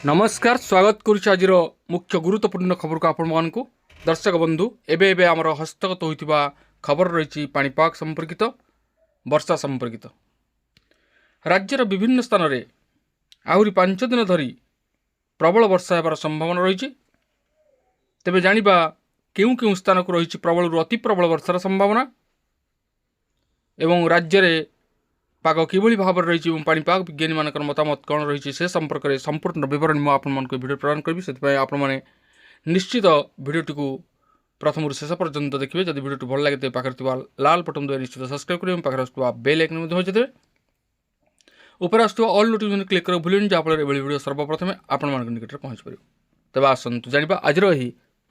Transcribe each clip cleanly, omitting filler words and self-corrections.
नमस्कार स्वागत करुच्ची आज मुख्य गुरुत्वपूर्ण खबर को आपण को दर्शक बंधु एबे आमर हस्तगत होता खबर रही पाणीपाग संपर्कित वर्षा संपर्कित राज्यर विभिन्न स्थान में आहरी 5 दिन धरी प्रबल वर्षा होबार संभावना रही। तेबे जानिबा केउ केउ स्थान को रही प्रबल अति प्रबल वर्षार संभावना एवं राज्य में पाग किभली भाव रही पाणीपाग विज्ञानी मान मतामत कौन रही से संपर्क में संपूर्ण विवरण मुझे आपको भिडियो प्रदान करी से आपने निश्चित भिडियोटी को प्रथम शेष पर्यंत देखिए। जब भिडियोटी भल लगे पाखे लाल बटन दबाई निश्चित सब्सक्राइब करेंगे पाखे आसुवा बेल आइकन बजाइदेवे ऊपर आसुवा ऑल नोटिफिकेशन क्लिक कर भूलें जहाँफल भिडियो सर्वप्रथम आपण निकट पहुँच पार। तेज आसतु जाना आज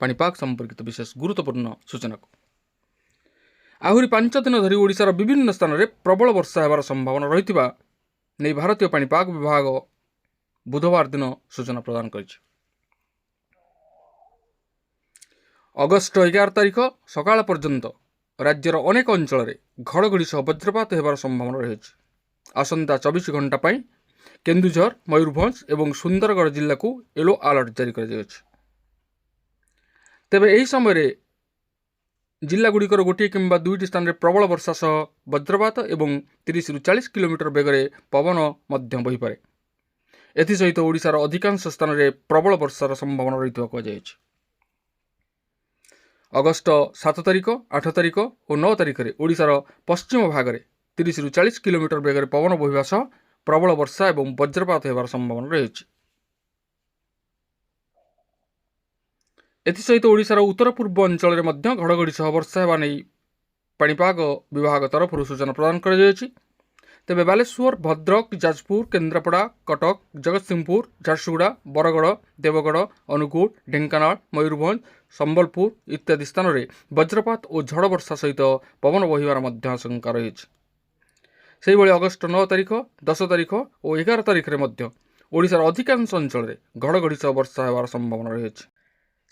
पाणीपाग संपर्कित विशेष गुरुत्वपूर्ण सूचना को। आहरी 5 दिन धरी ओडिशार विभिन्न स्थान में प्रबल वर्षा होबार संभावना रही नहीं भारतीय पाणीपाग विभाग बुधवार दिन सूचना प्रदान करिछि। अगस्ट 11 तारिख सकाळ पर्यंत राज्यर अनेक अंचल में घड़घड़ी सह वज्रपात होबार संभावना रही। आसंता 24 घंटा पर केन्दुझर मयूरभंज और सुंदरगढ़ जिला को येलो अलर्ट जारी कर तेबे एही समय जिला गुड़िकर गोटे किंबा दुईटी स्थान में प्रबल वर्षा सह वज्रपात और 30 ରୁ 40 किलोमीटर बेगर पवन बही पारे। एसहित ओडिशार अधिकांश स्थान में प्रबल वर्षार संभावना रही कहुई। अगस्ट 7 तारिख 8 तारिख और 9 तारिख में ओडिशार पश्चिम भाग में 30 ରୁ 40 किलोमीटर बेगर पवन बहिबा सह प्रबल वर्षा और वज्रपात होबार संभावना रही। एसहित ओडिशार उत्तर पूर्व अंचल में घड़घड़ी सह वर्षा होगा नहीं पाणीपाग विभाग तरफ सूचना प्रदान कर तेबे बालेश्वर भद्रक जाजपुर केन्द्रापड़ा कटक जगतसिंहपुर झारसुगुड़ा बरगड़ देवगढ़ अनुगुल ढेंकानाल मयूरभंज संबलपुर इत्यादि स्थान में वज्रपात और झड़ वर्षा सहित पवन बहिबार आशंका रही। अगस्ट 9 तारिख 10 तारिख और 11 तारिख में ओडिशार अधिकांश अंचल में घड़घड़ी सह वर्षा होबार संभावना रही।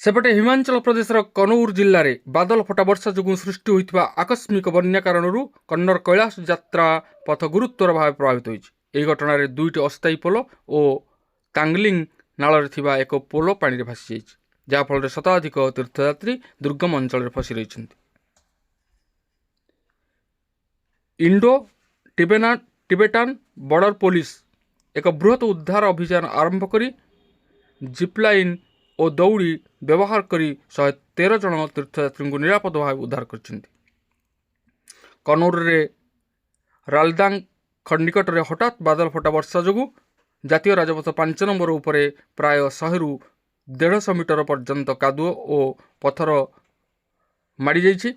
सेपटे हिमाचल प्रदेशर कनौर जिले में बादल फटा वर्षा जो सृष्टि होता आकस्मिक बन्या कारण कन्नर कैलाश यात्रा पथ गुरुतर भाव प्रभावित होती। घटना दुईटी अस्थायी पोल और कांगलिंग नाल एक पोल पानी में भासी जहाँफल शताधिक तीर्थयात्री दुर्गम अंचल फसी रही। इंडो टिबेटान बॉर्डर पुलिस एक बृहत उद्धार अभियान आरंभ कर जिपलाइन और दौड़ी व्यवहार करी 113 जन तीर्थयात्री को निरापद भाव उद्धार कर। कनौर रे रालदांग निकट में हठात बादल फटा वर्षा जो जातीय राजपथ 5 नंबर उपरे प्राय 100 ରୁ 150 मीटर पर्यंत कादुओ और पथर माड़ी जाइछि।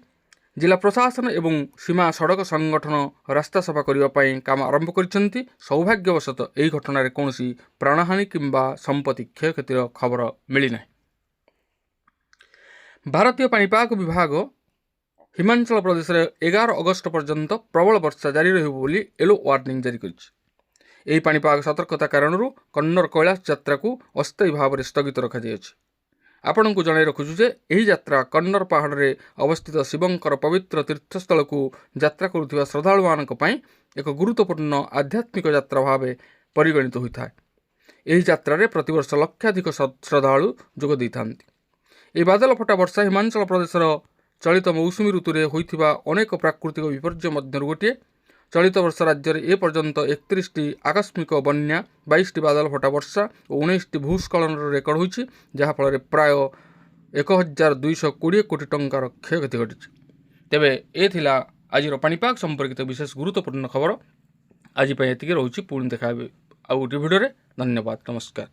जिला प्रशासन एवं सीमा सड़क संगठन रास्ता सफा करने काम आरंभ कर। सौभाग्यवशत यह घटना कौन प्राणहानि किंबा संपत्ति क्षयक्षतिर खबर मिलना। भारतीय पाणीपाग विभाग हिमाचल प्रदेश में 11 अगस्ट पर्यंत प्रबल वर्षा जारी रही येलो वार्निंग जारी कर। पाणीपाग सतर्कता कारण कन्नर कैलाश यात्रा को अस्थायी भाव में स्थगित रखा आपण को जन रखुचु जे यही यात्रा कन्नर पहाड़ में अवस्थित शिवंकर पवित्र तीर्थस्थल को यात्रा करुवा श्रद्धालु मानक एक गुरुत्वपूर्ण आध्यात्मिक यात्रा भाव परिगणित होता है। यही यात्रा रे प्रतिवर्ष लक्षाधिक श्रद्धालु जोग देइथांती। बादल फटा वर्षा हिमाचल प्रदेशर चलित मौसुमी ऋतु में होइथिबा अनेक प्राकृतिक विपर्यय मध्य गोटे। चलित वर्ष राज्य में एपर्यंत 31टी आकस्मिक बन्या 22टी बादल फटा वर्षा और 19टी भूस्खलन रेकर्ड होइछि जहाँफल प्राय 1220 कोटी टंकार क्षयक्षति घटी। तेबे ए थिला आज पाणीपाग संपर्कित विशेष गुरुत्वपूर्ण खबर। आज एतिके रहुछि पुणी देखा आउ गोटे भिडियो। धन्यवाद, नमस्कार।